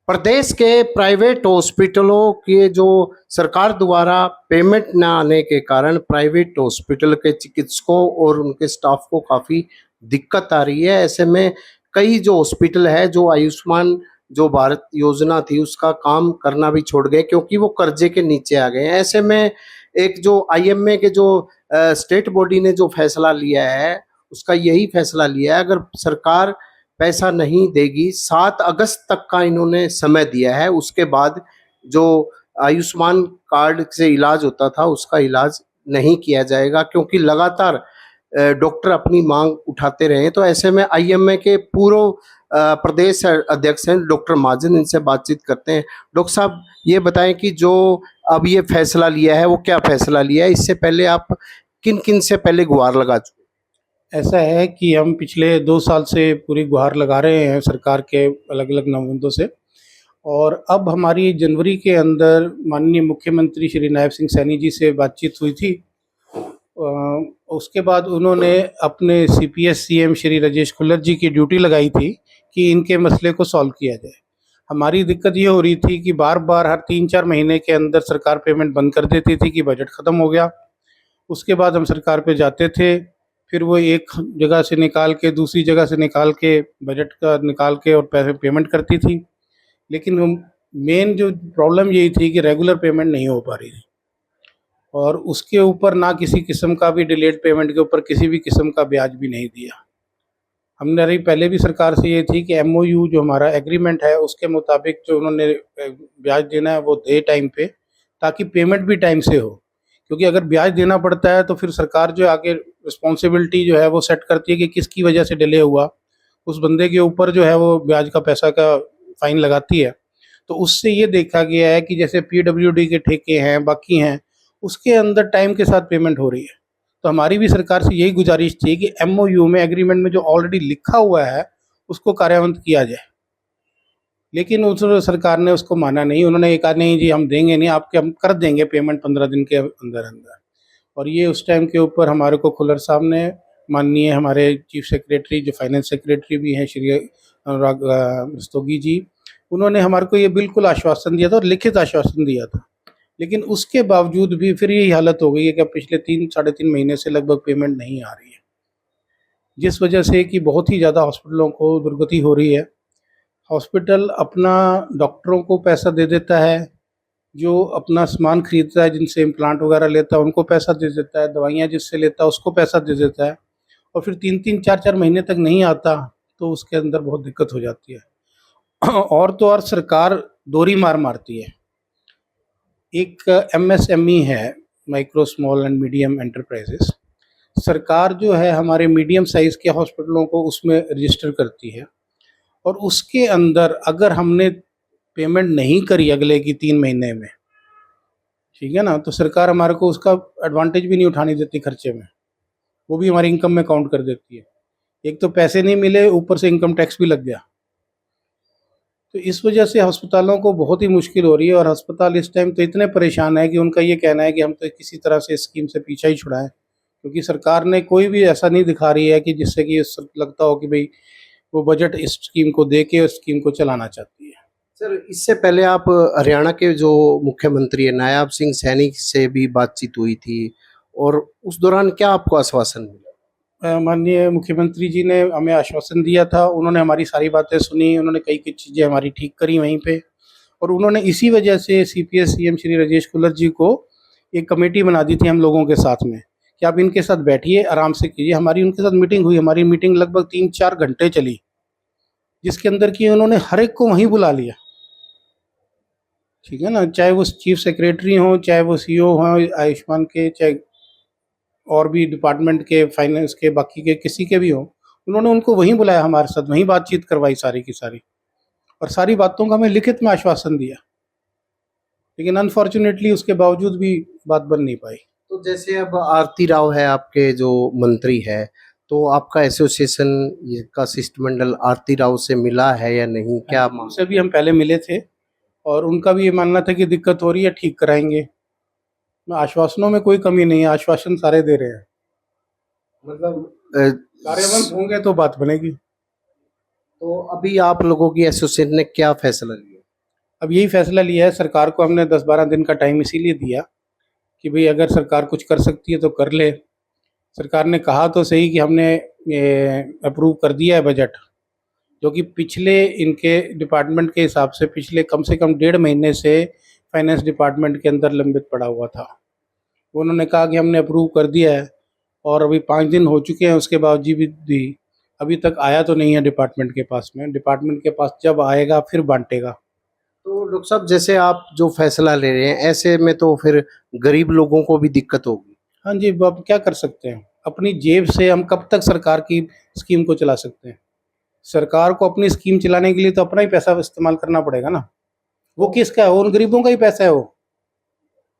प्रदेश के प्राइवेट हॉस्पिटलों के जो सरकार द्वारा पेमेंट न आने के कारण प्राइवेट हॉस्पिटल के चिकित्सकों और उनके स्टाफ को काफ़ी दिक्कत आ रही है। ऐसे में कई जो हॉस्पिटल है, जो आयुष्मान जो भारत योजना थी, उसका काम करना भी छोड़ गए क्योंकि वो कर्जे के नीचे आ गए हैं। ऐसे में एक जो आईएमए के जो स्टेट बॉडी ने जो फैसला लिया है, उसका यही फैसला लिया है, अगर सरकार पैसा नहीं देगी, 7 अगस्त तक का इन्होंने समय दिया है। उसके बाद जो आयुष्मान कार्ड से इलाज होता था, उसका इलाज नहीं किया जाएगा क्योंकि लगातार डॉक्टर अपनी मांग उठाते रहे। तो ऐसे में आईएमए के पूर्व प्रदेश अध्यक्ष हैं डॉक्टर महाजन, इनसे बातचीत करते हैं। डॉक्टर साहब, ये बताएं कि जो अब ये फैसला लिया है, वो क्या फैसला लिया है? इससे पहले आप किन-किन से पहले गुहार लगा चुके? ऐसा है कि हम पिछले 2 साल से पूरी गुहार लगा रहे हैं सरकार के अलग-अलग नुमाइंदों से, और अब हमारी जनवरी के अंदर माननीय मुख्यमंत्री श्री नायब सिंह सैनी जी से बातचीत हुई थी। उसके बाद उन्होंने अपने सीपीएस सीएम श्री राजेश खुल्लर जी की ड्यूटी लगाई थी कि इनके मसले को सॉल्व किया जाए। हमारी दिक्कत ये हो रही थी कि बार-बार हर 3-4 महीने के अंदर सरकार पेमेंट बंद कर देती थी कि बजट ख़त्म हो गया। उसके बाद हम सरकार पे जाते थे, फिर वो एक जगह से निकाल के दूसरी जगह से निकाल के बजट का निकाल के और पैसे पेमेंट करती थी। लेकिन हम मेन जो प्रॉब्लम यही थी कि रेगुलर पेमेंट नहीं हो पा रही थी, और उसके ऊपर ना किसी किस्म का भी डिलेड पेमेंट के ऊपर किसी भी किस्म का ब्याज भी नहीं दिया। हमने रही पहले भी सरकार से ये थी कि एमओयू जो हमारा एग्रीमेंट है उसके मुताबिक जो उन्होंने ब्याज देना है वो दे टाइम पे, ताकि पेमेंट भी टाइम से हो। क्योंकि अगर ब्याज देना पड़ता है तो फिर सरकार जो आगे रिस्पॉन्सिबिलिटी जो है वो सेट करती है कि किसकी वजह से डिले हुआ, उस बंदे के ऊपर जो है वो ब्याज का पैसा का फ़ाइन लगाती है। तो उससे ये देखा गया है कि जैसे पीडब्ल्यूडी के ठेके हैं, बाकी हैं, उसके अंदर टाइम के साथ पेमेंट हो रही है। तो हमारी भी सरकार से यही गुजारिश थी कि एमओयू में एग्रीमेंट में जो ऑलरेडी लिखा हुआ है उसको कार्यान्वित किया जाए। लेकिन उस सरकार ने उसको माना नहीं। उन्होंने ये कहा नहीं जी हम देंगे नहीं, आपके हम कर देंगे पेमेंट 15 दिन के अंदर-अंदर। और ये उस टाइम के ऊपर हमारे को खुल्लर साहब ने, माननीय हमारे चीफ सेक्रेटरी जो फाइनेंस सेक्रेटरी भी हैं श्री अनुराग रस्तोगी जी, उन्होंने हमारे को ये बिल्कुल आश्वासन दिया था और लिखित आश्वासन दिया था। लेकिन उसके बावजूद भी फिर यही हालत हो गई है कि अब पिछले 3 साढ़े 3 महीने से लगभग पेमेंट नहीं आ रही है, जिस वजह से कि बहुत ही ज़्यादा हॉस्पिटलों को दुर्गति हो रही है। हॉस्पिटल अपना डॉक्टरों को पैसा दे देता है, जो अपना सामान खरीदता है, जिनसे इम्प्लांट वगैरह लेता है उनको पैसा दे देता है, दवाइयाँ जिससे लेता है उसको पैसा दे देता है, और फिर 3-3 4-4 महीने तक नहीं आता तो उसके अंदर बहुत दिक्कत हो जाती है। और तो और सरकार दोहरी मार मारती है। एक एमएसएमई है, micro small and medium enterprises. सरकार जो है हमारे मीडियम साइज़ के हॉस्पिटलों को उसमें रजिस्टर करती है, और उसके अंदर अगर हमने पेमेंट नहीं करी अगले की 3 महीने में, ठीक है ना, तो सरकार हमारे को उसका एडवांटेज भी नहीं उठाने देती खर्चे में, वो भी हमारी इनकम में काउंट कर देती है। एक तो पैसे नहीं मिले, ऊपर से इनकम टैक्स भी लग गया। तो इस वजह से अस्पतालों को बहुत ही मुश्किल हो रही है, और अस्पताल इस टाइम तो इतने परेशान है कि उनका ये कहना है कि हम तो किसी तरह से इस स्कीम से पीछा ही छुड़ाएं, क्योंकि सरकार ने कोई भी ऐसा नहीं दिखा रही है कि जिससे कि लगता हो कि भाई वो बजट इस स्कीम को दे के उस स्कीम को चलाना चाहती है। सर, इससे पहले आप हरियाणा के जो मुख्यमंत्री हैं नायब सिंह सैनी से भी बातचीत हुई थी, और उस दौरान क्या आपको आश्वासन मिला? माननीय मुख्यमंत्री जी ने हमें आश्वासन दिया था, उन्होंने हमारी सारी बातें सुनी, उन्होंने कई चीज़ें हमारी ठीक करी वहीं पे, और उन्होंने इसी वजह से सीपीएस सीएम श्री राजेश खुल्लर जी को एक कमेटी बना दी थी हम लोगों के साथ में कि आप इनके साथ बैठिए, आराम से कीजिए। हमारी उनके साथ मीटिंग हुई, हमारी मीटिंग लगभग 3-4 घंटे चली, जिसके अंदर कि उन्होंने हर एक को वहीं बुला लिया, ठीक है ना, चाहे वो चीफ सेक्रेटरी हों, चाहे वो सीईओ हों आयुष्मान के, चाहे और भी डिपार्टमेंट के, फाइनेंस के, बाकी के किसी के भी हों, उन्होंने उनको वहीं बुलाया, हमारे साथ वहीं बातचीत करवाई सारी की सारी, और सारी बातों का हमें लिखित में आश्वासन दिया। लेकिन अनफॉर्चुनेटली उसके बावजूद भी बात बन नहीं पाई। तो जैसे अब आरती राव है आपके जो मंत्री है, तो आपका एसोसिएशन ये का शिष्टमंडल आरती राव से मिला है या नहीं? क्या उनसे भी हम पहले मिले थे, और उनका भी ये मानना था कि दिक्कत हो रही है, ठीक कराएंगे। आश्वासनों में कोई कमी नहीं है, आश्वासन सारे दे रहे हैं, मतलब कार्यान्वित होंगे तो बात बनेगी। तो अभी आप लोगों की एसोसिएशन ने क्या फैसला लिया? अब यही फैसला लिया है सरकार को, हमने 10-12 दिन का टाइम इसीलिए दिया कि भाई अगर सरकार कुछ कर सकती है तो कर ले। सरकार ने कहा तो सही कि हमने अप्रूव कर दिया है बजट, जो कि पिछले इनके डिपार्टमेंट के हिसाब से कम 1.5 महीने से फाइनेंस डिपार्टमेंट के अंदर लंबित पड़ा हुआ था। उन्होंने कहा कि हमने अप्रूव कर दिया है, और अभी 5 दिन हो चुके हैं, उसके बावजूद भी अभी तक आया तो नहीं है डिपार्टमेंट के पास में। डिपार्टमेंट के पास जब आएगा फिर बांटेगा। तो डॉक्टर साहब, जैसे आप जो फैसला ले रहे हैं, ऐसे में तो फिर गरीब लोगों को भी दिक्कत होगी। हाँ जी, अब क्या कर सकते हैं, अपनी जेब से हम कब तक सरकार की स्कीम को चला सकते हैं। सरकार को अपनी स्कीम चलाने के लिए तो अपना ही पैसा इस्तेमाल करना पड़ेगा ना। वो किसका है? वो उन गरीबों का ही पैसा है।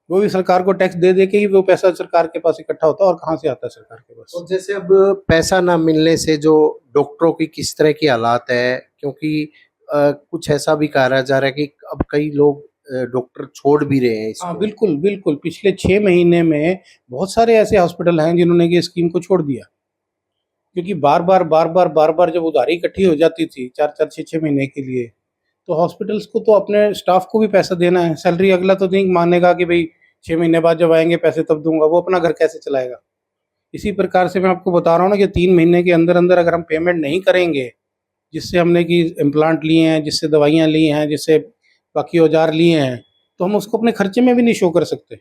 वो भी सरकार को टैक्स दे दे के ही वो पैसा सरकार के पास इकट्ठा होता है, और कहाँ से आता है सरकार के पास। और जैसे अब पैसा ना मिलने से जो डॉक्टरों की किस तरह की हालात है, क्योंकि कुछ ऐसा भी कहा जा रहा है कि अब कई लोग डॉक्टर छोड़ भी रहे हैं हाँ इसको। बिल्कुल बिल्कुल, पिछले 6 महीने में बहुत सारे ऐसे हॉस्पिटल हैं जिन्होंने ये स्कीम को छोड़ दिया, क्योंकि बार बार जब उधारी इकट्ठी हो जाती थी 4-4 6-6 महीने के लिए, तो हॉस्पिटल्स को तो अपने स्टाफ को भी पैसा देना है। सैलरी अगला तो नहीं मानेगा कि भाई 6 महीने बाद जब आएंगे पैसे तब दूंगा, वो अपना घर कैसे चलाएगा। इसी प्रकार से मैं आपको बता रहा हूँ ना कि 3 महीने के अंदर अंदर अगर हम पेमेंट नहीं करेंगे, जिससे हमने कि इम्प्लांट लिए हैं, जिससे दवाइयाँ ली हैं, जिससे बाकी औजार लिए हैं, तो हम उसको अपने खर्चे में भी नहीं शो कर सकते।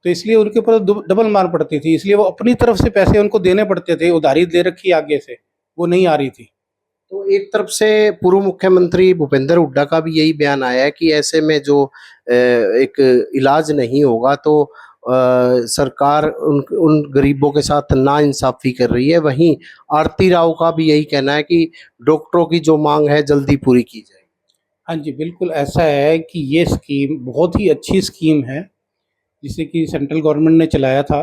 तो इसलिए उनके ऊपर डबल मार पड़ती थी, इसलिए वो अपनी तरफ से पैसे उनको देने पड़ते थे। उधारी दे रखी आगे से, वो नहीं आ रही थी। तो एक तरफ से पूर्व मुख्यमंत्री भूपेंद्र हुड्डा का भी यही बयान आया है कि ऐसे में जो एक इलाज नहीं होगा तो सरकार उन उन गरीबों के साथ नाइंसाफी कर रही है। वहीं आरती राव का भी यही कहना है कि डॉक्टरों की जो मांग है जल्दी पूरी की जाए। हाँ जी, बिल्कुल ऐसा है कि ये स्कीम बहुत ही अच्छी स्कीम है, जिसे कि सेंट्रल गवर्नमेंट ने चलाया था।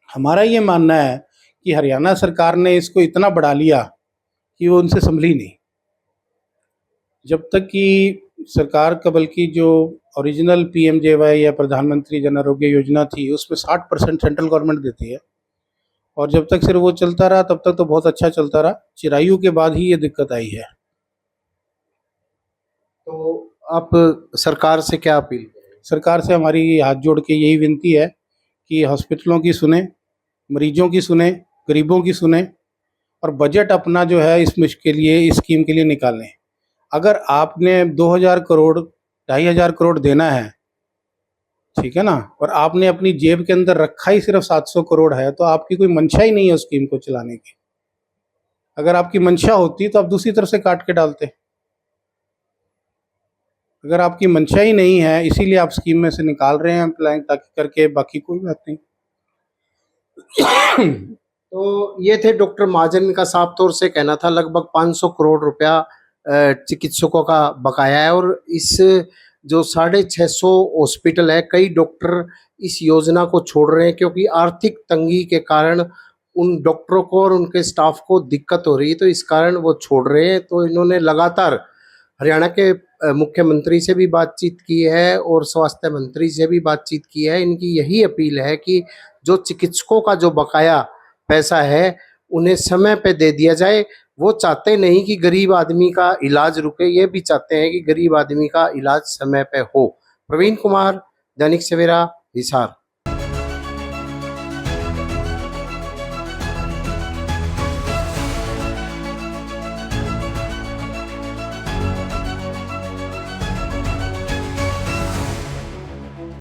हमारा ये मानना है कि हरियाणा सरकार ने इसको इतना बढ़ा लिया कि वो उनसे संभली नहीं। जब तक कि सरकार का, बल्कि जो ओरिजिनल पीएमजेवाई या प्रधानमंत्री जन आरोग्य योजना थी, उसमें 60% सेंट्रल गवर्नमेंट देती है, और जब तक सिर्फ वो चलता रहा तब तक तो बहुत अच्छा चलता रहा। चिरायु के बाद ही ये दिक्कत आई है। तो आप सरकार से क्या अपील करें? सरकार से हमारी हाथ जोड़ के यही विनती है कि हॉस्पिटलों की सुने, मरीजों की सुने, गरीबों की सुने, और बजट अपना जो है इसके लिए, इस स्कीम के लिए निकालें। अगर आपने 2000 करोड़ 2500 करोड़ देना है, ठीक है ना, और आपने अपनी जेब के अंदर रखा ही सिर्फ 700 करोड़ है, तो आपकी कोई मंशा ही नहीं है उस स्कीम को चलाने की। अगर आपकी मंशा होती तो आप दूसरी तरफ से काट के डालते। अगर आपकी मंशा ही नहीं है, इसीलिए आप स्कीम में से निकाल रहे हैं प्लान ताकि करके, बाकी कोई बात नहीं। तो ये थे डॉक्टर महाजन का साफ तौर से कहना था। लगभग 500 करोड़ रुपया चिकित्सकों का बकाया है, और इस जो 650 हॉस्पिटल है, कई डॉक्टर इस योजना को छोड़ रहे हैं क्योंकि आर्थिक तंगी के कारण उन डॉक्टरों को और उनके स्टाफ को दिक्कत हो रही है, तो इस कारण वो छोड़ रहे हैं। तो इन्होंने लगातार हरियाणा के मुख्यमंत्री से भी बातचीत की है और स्वास्थ्य मंत्री से भी बातचीत की है। इनकी यही अपील है कि जो चिकित्सकों का जो बकाया पैसा है उन्हें समय पे दे दिया जाए। वो चाहते नहीं कि गरीब आदमी का इलाज रुके, ये भी चाहते हैं कि गरीब आदमी का इलाज समय पे हो। प्रवीण कुमार, दैनिक सवेरा, हिसार।